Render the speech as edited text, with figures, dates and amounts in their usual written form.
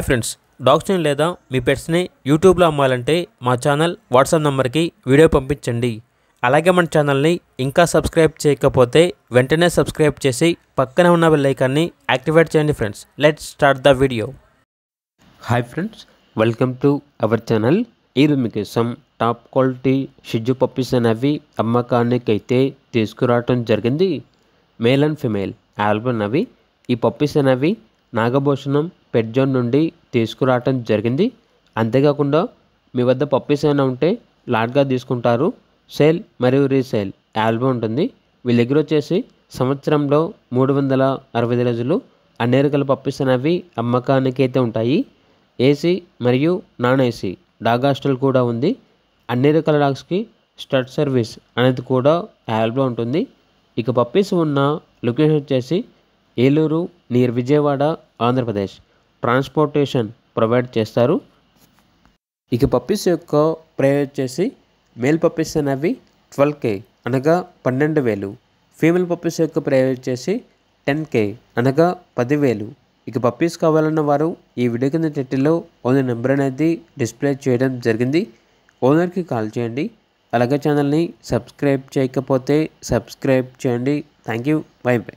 Friends, డాగ్స్ని లేదా మీ పెట్స్ని యూట్యూబ్లో అమ్మాలంటే మా ఛానల్ వాట్సాప్ నెంబర్కి వీడియో పంపించండి. అలాగే మన ఛానల్ని ఇంకా సబ్స్క్రైబ్ చేయకపోతే వెంటనే సబ్స్క్రైబ్ చేసి పక్కన ఉన్న బెల్ ఐకాన్ని యాక్టివేట్ చేయండి. Friends, let's start the video. Hi friends, welcome to our channel. ఈరోజు మీకోసం టాప్ క్వాలిటీ షిజు పప్పీస్ అనేవి అమ్మకానికి అయితే తీసుకురావటం జరిగింది. మేల్ అండ్ ఫిమేల్ ఆల్బమ్ అవి. ఈ పప్పీస్ అనేవి నాగభూషణం పెట్ జోన్ నుండి తీసుకురావటం జరిగింది. అంతేకాకుండా మీ వద్ద పప్పీస్ అయినా ఉంటే లాట్గా తీసుకుంటారు. సేల్ మరియు రీసేల్ ఆల్బమ్ ఉంటుంది. వీళ్ళ దగ్గర వచ్చేసి సంవత్సరంలో 365 రోజులు అన్ని రకాల పప్పీస్ అనేవి అమ్మకానికి అయితే ఉంటాయి. ఏసీ మరియు నాన్ ఏసీ డాగ్ హాస్టల్ కూడా ఉంది. అన్ని రకాల డాగ్స్కి స్టడ్ సర్వీస్ అనేది కూడా ఆల్బమ్ ఉంటుంది. ఇక పప్పీస్ ఉన్న లొకేషన్ వచ్చేసి Eluru near Vijayawada, Andhra Pradesh. Transportation provide చేస్తారు. ఇక పప్పీస్ యొక్క ప్రైస్ వచ్చేసి మేల్ పప్పీస్ అనేవి 12K అనగా 12,000. ఫీమేల్ పప్పీస్ యొక్క ప్రైస్ వచ్చేసి 10K అనగా 10,000. ఇక పప్పీస్ కావాలన్న వారు ఈ వీడియో కింద టైటిల్లో ఓనర్ నెంబర్ అనేది డిస్ప్లే చేయడం జరిగింది. ఓనర్కి కాల్ చేయండి. అలాగే ఛానల్ని సబ్స్క్రైబ్ చేయకపోతే సబ్స్క్రైబ్ చేయండి. Thank you. By by.